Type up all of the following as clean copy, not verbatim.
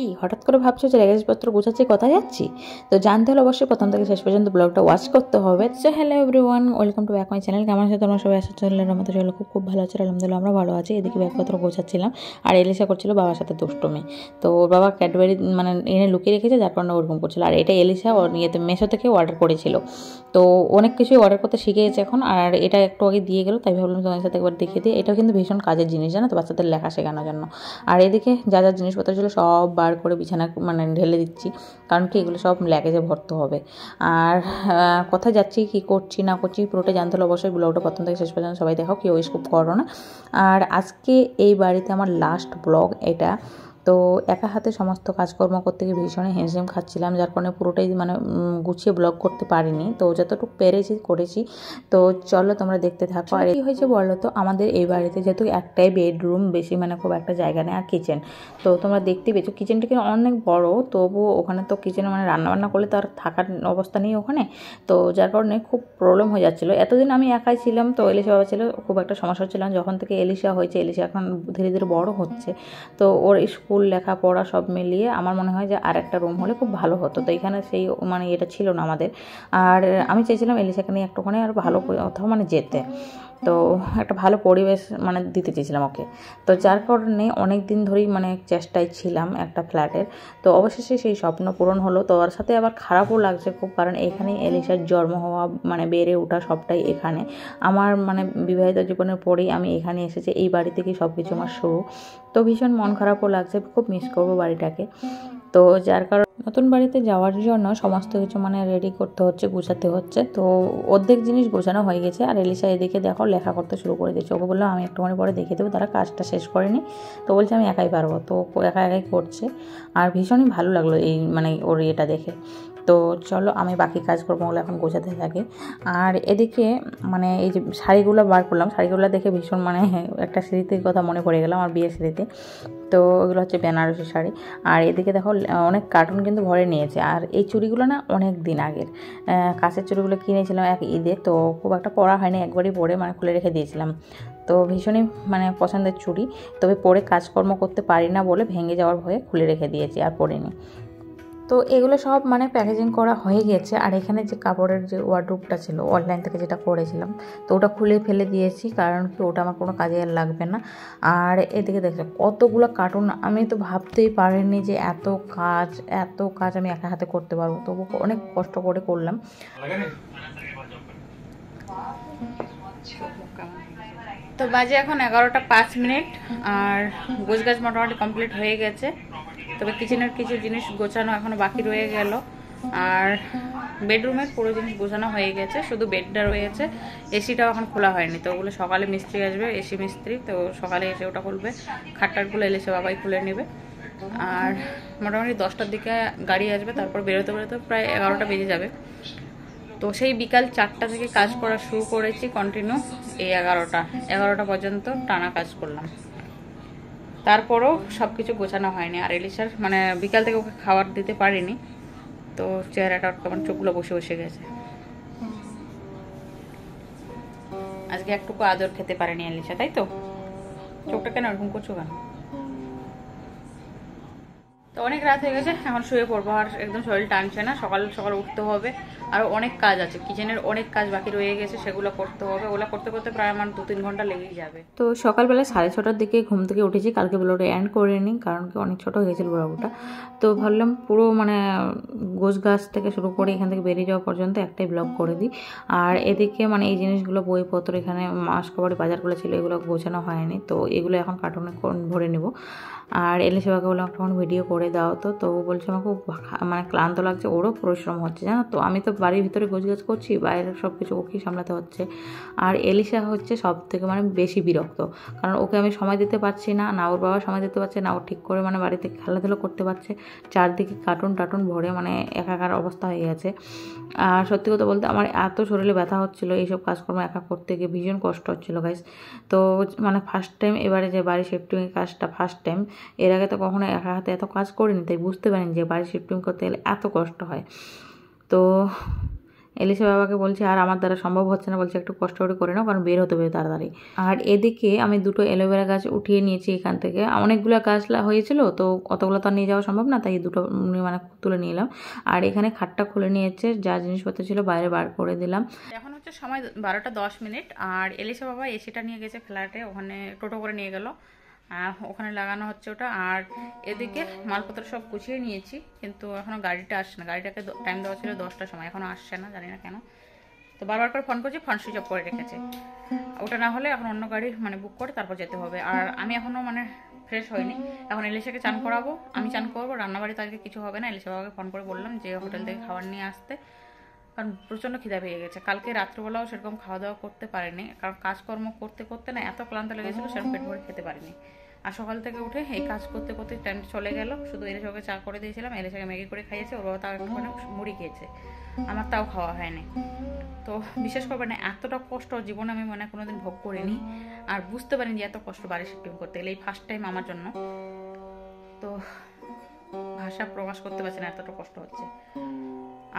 কি হঠাৎ করে ভাবছো যে লাগেজপত্র গোছাচ্ছি কোথায় যাচ্ছি? তো জানতে হলে অবশ্যই প্রথম থেকে শেষ পর্যন্ত ব্লগটা ওয়াচ করতে হবে। So hello everyone, welcome to back my channel. কেমন আছে তোমরা সবাই? আসার চ্যানেলের আমাদের চলো খুব ভালো আছে, আলহামদুলিল্লাহ আমরা ভালো আছি। এদিকে ব্যাগপত্র গোছাচ্ছিলাম আর এলিসা করছিল বাবার সাথে দুষ্টুমি। তো ওর বাবা ক্যাডবেরি মানে এনে লুকিয়ে রেখেছে, যার কারণে ওরকম করছিল। আর এটা এলিসা ওর ইয়েতে মেশো থেকে অর্ডার করেছিল, তো অনেক কিছুই অর্ডার করতে শিখে গেছে এখন। আর এটা একটু আগে দিয়ে গেলো, তাই ভাবলাম তোমাদের সাথে একবার দেখিয়ে দিই। এটা কিন্তু ভীষণ কাজের জিনিস, জানো তো, বাচ্চাদের লেখা শেখানোর জন্য। আর এদিকে যা যা জিনিসপত্র ছিল সব বার করে বিছানা মানে ঢেলে দিচ্ছি, কারণ কি এগুলো সব লাগেজে ভরতে হবে। আর কোথায় যাচ্ছি, কী করছি না করছি পুরোটা জানতে হলে অবশ্যই ব্লগটা প্রথম থেকে শেষ পর্যন্ত সবাই দেখো, কেউ স্কিপ করো না। আর আজকে এই বাড়িতে আমার লাস্ট ব্লগ এটা। তো একা হাতে সমস্ত কাজকর্ম করতে গিয়ে ভীষণই হিমশিম খাচ্ছিলাম, যার কারণে পুরোটাই মানে গুছিয়ে ব্লগ করতে পারিনি। তো যতটুকু পেরেছি করেছি। তো চলো তোমরা দেখতে থাকো। আর কী হয়েছে বলো তো, আমাদের এই বাড়িতে যেহেতু একটাই বেডরুম, বেশি মানে খুব একটা জায়গা নেই, আর কিচেন। তো তোমরা দেখতেই পেয়েছো কিচেনটা কিন্তু অনেক বড়, তবুও ওখানে তো কিচেনে মানে রান্নাবান্না করলে তো আর থাকার অবস্থা নেই ওখানে। তো যার কারণে খুব প্রবলেম হয়ে যাচ্ছিলো। এতদিন আমি একাই ছিলাম, তো এলিসা বাবা ছিল, খুব একটা সমস্যা হচ্ছিল না। যখন থেকে এলিসা হয়েছে, এলিসা এখন ধীরে ধীরে বড় হচ্ছে, তো ওর স্কুল লেখাপড়া সব মিলিয়ে আমার মনে হয় যে আর একটা রুম হলে খুব ভালো হতো। তো এখানে সেই মানে এটা ছিল না আমাদের। আর আমি চাইছিলাম এলিসাকে নিয়ে একটুখানি আর ভালো কোথাও মানে যেতে, তো একটা ভালো পরিবেশ মানে দিতে চেয়েছিলাম ওকে। তো যার কারণে অনেক দিন ধরেই মানে চেষ্টায় ছিলাম একটা ফ্ল্যাটের। তো অবশেষে সেই স্বপ্ন পূরণ হলো। তো ওর সাথে আবার খারাপও লাগছে খুব, কারণ এখানেই এলিসার জন্ম হওয়া, মানে বেড়ে ওঠা সবটাই এখানে। আমার মানে বিবাহিত জীবনের পরেই আমি এখানে এসেছি, এই বাড়ি থেকেই সব কিছু আমার শুরু। তো ভীষণ মন খারাপও লাগছে, খুব মিস করবো বাড়িটাকে। তো যার কারণে নতুন বাড়িতে যাওয়ার জন্য সমস্ত কিছু মানে রেডি করতে হচ্ছে, গোছাতে হচ্ছে। তো অর্ধেক জিনিস গোছানো হয়ে গেছে। আর এলিসা এদিকে দেখো লেখা করতে শুরু করে দিয়েছে। ওকে বললাম আমি একটুখানি পরে দেখে দেবো, তারা কাজটা শেষ করেনি। তো বলছে আমি একাই পারবো, তো একা একাই করছে। আর ভীষণই ভালো লাগলো এই মানে ওর এটা দেখে। তো চলো আমি বাকি কাজকর্মগুলো এখন গোছাতে থাকি। আর এদিকে মানে এই যে শাড়িগুলো বার করলাম, শাড়িগুলো দেখে ভীষণ মানে একটা স্মৃতির কথা মনে পড়ে গেল, আমার বিয়ের স্মৃতি। তো ওগুলো হচ্ছে বেনারসি শাড়ি। আর এদিকে দেখো অনেক কার্টুন কিন্তু ভরে নিয়েছে। আর এই চুড়িগুলো না অনেক দিন আগের কাঁচের চুড়িগুলো কিনেছিলাম এক ঈদে, তো খুব একটা পরা হয়নি, একবারই পরে মানে খুলে রেখে দিয়েছিলাম। তো ভীষণই মানে পছন্দের চুড়ি, তবে পরে কাজকর্ম করতে পারি না বলে ভেঙে যাওয়ার ভয়ে খুলে রেখে দিয়েছি, আর পরিনি। তো এগুলো সব মানে প্যাকেজিং করা হয়ে গেছে। আর এখানে যে কাপড়ের যে ওয়ার্ডরোবটা ছিল অনলাইন থেকে যেটা করেছিলাম, তো ওটা খুলে ফেলে দিয়েছি, কারণ কি ওটা আমার কোনো কাজে আর লাগবে না। আর এদিকে দেখলাম কতগুলো কার্টুন, আমি তো ভাবতেই পারিনি যে এত কাজ আমি একা হাতে করতে পারবো, তবু অনেক কষ্ট করে করলাম। তো বাজে এখন 11টা 5 মিনিট, আর গোছগাছ মোটামুটি কমপ্লিট হয়ে গেছে। তবে কিচেনের কিছু জিনিস গোছানো এখনো বাকি রয়ে গেল। আর বেডরুমের পুরো জিনিস গোছানো হয়ে গেছে, শুধু বেডটা রয়েছে। এসিটাও এখন খোলা হয়নি, তো ওগুলো সকালে মিস্ত্রি আসবে, এসি মিস্ত্রি, তো সকালে এসে ওটা খুলবে। খাটটাটগুলো এসে বাবাই খুলে নেবে। আর মোটামুটি 10টার দিকে গাড়ি আসবে, তারপর বেরোতে বেরোতে প্রায় 11টা বেজে যাবে। তো সেই বিকাল 4টা থেকে কাজ করা শুরু করেছি কন্টিনিউ, এই 11টা পর্যন্ত টানা কাজ করলাম। তারপরও সব কিছু গোছানো হয়নি। আর এলিসার মানে বিকাল থেকে ওকে খাবার দিতে পারিনি, তো চেহারাটা কেমন চোখগুলো বসে বসে গেছে। আজকে একটুকু আদর খেতে পারেনি এলিসা, তাই তো? চোখটা কেন এরকম করছো কেন? তো অনেক রাত হয়ে গেছে, এখন শুয়ে পড়বো। আর একদম শরীর টানছে না, সকাল সকাল উঠতে হবে। আর অনেক কাজ আছে, কিচেনের অনেক কাজ বাকি রয়ে গেছে, সেগুলো করতে হবে। ওগুলো করতে করতে প্রায় আমার 2-3 ঘন্টা লেগেই যাবে। তো সকালবেলা 6:30টার দিকে ঘুম থেকে উঠেছি, কালকে ব্লগটা এন্ড করে নিই, কারণ কি অনেক ছোটো হয়ে গেছিল ব্লগটা। তো ভাবলাম পুরো মানে গোছ গাছ থেকে শুরু করে এখান থেকে বেরিয়ে যাওয়া পর্যন্ত একটাই ব্লগ করে দিই। আর এদিকে মানে এই জিনিসগুলো বইপত্র এখানে মাসকবাড়ি বাজারগুলো ছিল, এগুলো গোছানো হয়নি, তো এগুলো এখন কার্টুনে ভরে নেব। আর এলিসাকে বললাম তখন ভিডিও করে দাও। তো বলছে আমার খুব মানে ক্লান্ত লাগছে, ওরও পরিশ্রম হচ্ছে, জানো তো। আমি তো বাড়ির ভিতরে গোছগাছ করছি, বাইরের সব কিছু ওকেই সামলাতে হচ্ছে। আর এলিসা হচ্ছে সব থেকে মানে বেশি বিরক্ত, কারণ ওকে আমি সময় দিতে পারছি না, না ওর বাবা সময় দিতে পারছে না, ও ঠিক করে মানে বাড়িতে খেলাধুলো করতে পারছে। চারদিকে কার্টুন ভরে মানে একাকার অবস্থা হয়ে গেছে। আর সত্যি কথা বলতে আমার এত শরীরে ব্যথা হচ্ছিলো এইসব কাজকর্ম একা করতে গিয়ে, ভীষণ কষ্ট হচ্ছিলো গাইস। তো মানে ফার্স্ট টাইম এবারে যে বাড়ি শিফটিংয়ের কাজটা ফার্স্ট টাইম, এর আগে তো কখনো একা হাতে এত কাজ করিনি, তাই বুঝতে পারিনি যে বাড়ি শিফটিং করতে গেলে এত কষ্ট হয়। তো এলিসা বাবাকে বলছি আর আমার দ্বারা সম্ভব হচ্ছে না, বলছে একটু কষ্ট করে নাও, কারণ বের হতে হবে তাড়াতাড়ি। আর এদিকে আমি দুটো অ্যালোভেরা গাছ উঠিয়ে নিয়েছি এখান থেকে, অনেকগুলো গাছ হয়েছিল তো অতগুলো তো আর নিয়ে যাওয়া সম্ভব না, তাই দুটো মানে তুলে নিয়ে এলাম। আর এখানে খাটটা খুলে নিয়েছে, যা জিনিসপত্র ছিল বাইরে বার করে দিলাম। এখন হচ্ছে সময় 12:10, আর এলিসা বাবা এসিটা নিয়ে গেছে ফ্ল্যাটে, ওখানে টোটো করে নিয়ে গেল, ওখানে লাগানো হচ্ছে ওটা। আর এদিকে মালপত্র সব গুছিয়ে নিয়েছি, কিন্তু এখনও গাড়িটা আসছে না। গাড়িটাকে টাইম দেওয়া ছিল 10টার সময়, এখনও আসছে না, জানি না কেন। তো বারবার করে ফোন করছি, ফোন সুইচ অফ করে রেখেছে। ওটা না হলে এখন অন্য গাড়ি মানে বুক করে তারপর যেতে হবে। আর আমি এখনও মানে ফ্রেশ হয়নি, এখন এলিসাকে চান করাবো, আমি চান করবো। রান্নাবাড়ি তো আজকে কিছু হবে না। এলিসা বাবাকে ফোন করে বললাম যে হোটেল থেকে খাবার নিয়ে আসতে, কারণ প্রচণ্ড খিদা পেয়ে গেছে। কালকে রাত্রিবেলাও সেরকম খাওয়া দাওয়া করতে পারিনি, কারণ কাজকর্ম করতে করতে না এত ক্লান্ত লেগেছিলো, সেরকম পেট ভরে খেতে পারিনি। আর সকাল থেকে উঠে এই কাজ করতে করতে টাইম চলে গেল। শুধু এলিসাকে চা করে দিয়েছিলাম, এলিসাকে ম্যাগি করে খাইয়েছে, ওর বাবা তাও একটুখানি মুড়ি খেয়েছে, আমার তাও খাওয়া হয়নি। তো বিশেষ করে না, এতটা কষ্ট জীবনে আমি মানে কোনোদিন ভোগ করিনি, আর বুঝতে পারিনি যে এত কষ্ট বাড়ি শিফটিং করতে গেলে। এই ফার্স্ট টাইম আমার জন্য, তো ভাষা প্রকাশ করতে পারছি না, এতটা কষ্ট হচ্ছে।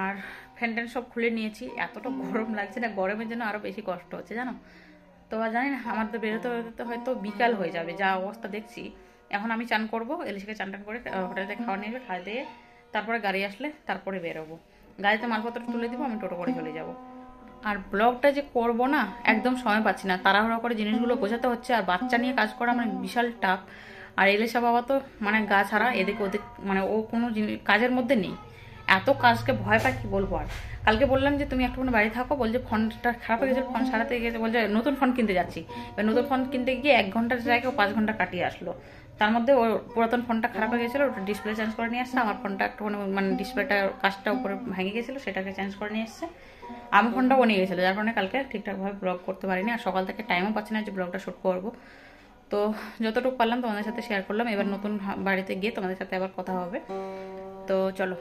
আর ফ্যান ট্যান সব খুলে নিয়েছি, এতটা গরম লাগছে না, গরমের জন্য আরও বেশি কষ্ট হচ্ছে জানো তো। আর জানি না, আমার তো বেরোতে বেরোতে হয়তো বিকাল হয়ে যাবে, যা অবস্থা দেখছি। এখন আমি চান করবো, এলিসাকে চান টান করে হোটেল থেকে খাওয়া নিয়ে যাবে, খাওয়া দিয়ে তারপরে গাড়ি আসলে তারপরে বেরোবো। গাড়িতে মালপত্র তুলে দিব, আমি টোটো করে চলে যাব। আর ব্লগটা যে করবো না, একদম সময় পাচ্ছি না, তাড়াহুড়ো করে জিনিসগুলো গোছাতে হচ্ছে। আর বাচ্চা নিয়ে কাজ করা মানে বিশাল টাফ। আর এলিসা বাবা তো মানে গা ছাড়া, এদিকে ওদিক মানে ও কোনো কাজের মধ্যে নেই, এত কাজকে ভয় পায় কি বলবো। আর কালকে বললাম যে তুমি একটুখানি বাড়ি থাকো, বলছে ফোনটা খারাপ হয়ে গেছে, ফোন সারাতে গেছে, বলছে নতুন ফোন কিনতে যাচ্ছি। এবার নতুন ফোন কিনতে গিয়ে 1 ঘন্টার জায়গায় 5 ঘন্টা কাটিয়ে আসলো। তার মধ্যে ওর পুরাতন ফোনটা খারাপ হয়ে গেছিলো, ওটা ডিসপ্লে চেঞ্জ করে নিয়ে আসছে। আমার ফোনটা একটুখানি মানে ডিসপ্লেটা কাজটা উপরে ভেঙে গেছিলো, সেটাকে চেঞ্জ করে নিয়ে এসছে। আমি ফোনটাও নিয়ে গেছিলো, যার কারণে কালকে ঠিকঠাকভাবে ব্লগ করতে পারিনি। আর সকাল থেকে টাইমও পাচ্ছি না যে ব্লগটা শ্যুট করবো। তো যতটুকু পারলাম তোমাদের সাথে শেয়ার করলাম। এবার নতুন বাড়িতে গিয়ে তোমাদের সাথে আবার কথা হবে, তো চলো।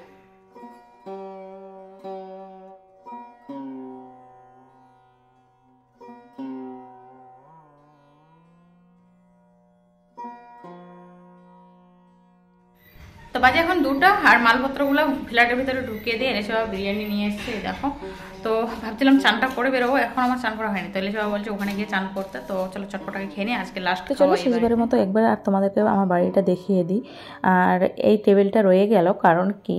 তো বাজে এখন 2টা, আর মালপত্রগুলো ফ্ল্যাটের ভিতরে ঢুকিয়ে দিয়ে এলিসা বাবা বিরিয়ানি নিয়ে এসছে, দেখো। তো ভাবছিলাম চানটা করে বেরোবো, এখন আমার চান করা হয়নি। তো এলিসা বাবা বলছে ওখানে গিয়ে চান করতে, তো চলো চটপটাকে খেয়ে নিই, আজকে লাস্ট। তো চলো শেষবারের মতো একবার আর তোমাদেরকে আমার বাড়িটা দেখিয়ে দিই। আর এই টেবিলটা রয়ে গেল, কারণ কি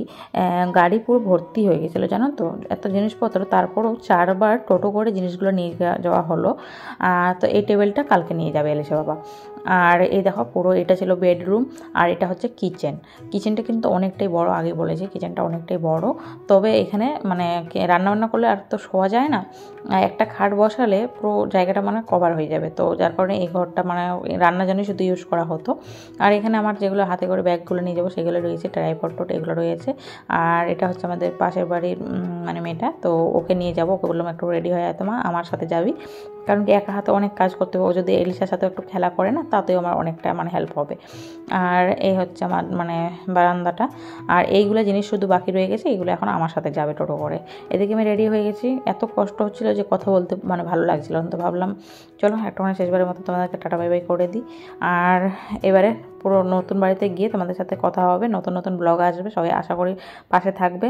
গাড়ি পুরো ভর্তি হয়ে গেছিলো জানো তো, এত জিনিসপত্র। তারপরও 4বার টোটো করে জিনিসগুলো নিয়ে যাওয়া হলো। তো এই টেবিলটা কালকে নিয়ে যাবে এলিসা বাবা। আর এই দেখো পুরো এটা ছিল বেডরুম, আর এটা হচ্ছে কিচেনটা কিন্তু অনেকটাই বড়, আগে বলেছি কিচেনটা অনেকটাই বড়। তবে এখানে মানে রান্নাবান্না করলে আর তো শোয়া যায় না, একটা খাট বসালে পুরো জায়গাটা মানে কভার হয়ে যাবে। তো যার কারণে এই ঘরটা মানে রান্নার জন্য শুধু ইউজ করা হতো। আর এখানে আমার যেগুলো হাতে করে ব্যাগগুলো নিয়ে যাবো সেগুলো রয়েছে, ট্রাইপড এগুলো রয়েছে। আর এটা হচ্ছে আমাদের পাশের বাড়ির মানে মেয়েটা, তো ওকে নিয়ে যাবো। ওকে বললাম একটু রেডি হয়ে মা, আমার সাথে যাবি, কারণ কি একা হাতে অনেক কাজ করতে হবে। ও যদি এলিসার সাথে একটু খেলা করে না, তাতেও আমার অনেকটা মানে হেল্প হবে। আর এই হচ্ছে আমার মানে বারান্দাটা। আর এইগুলো জিনিস শুধু বাকি রয়ে গেছে, এইগুলো এখন আমার সাথে যাবে টোটো করে। এদিকে আমি রেডি হয়ে গেছি, এত কষ্ট হচ্ছিলো যে কথা বলতে মানে ভালো লাগছিলো, তো ভাবলাম চলো একটা মানে শেষবারের মতো তোমাদেরকে টাটা বাই বাই করে দিই। আর এবারে পুরো নতুন বাড়িতে গিয়ে তোমাদের সাথে কথা হবে, নতুন নতুন ব্লগ আসবে, সবাই আশা করি পাশে থাকবে।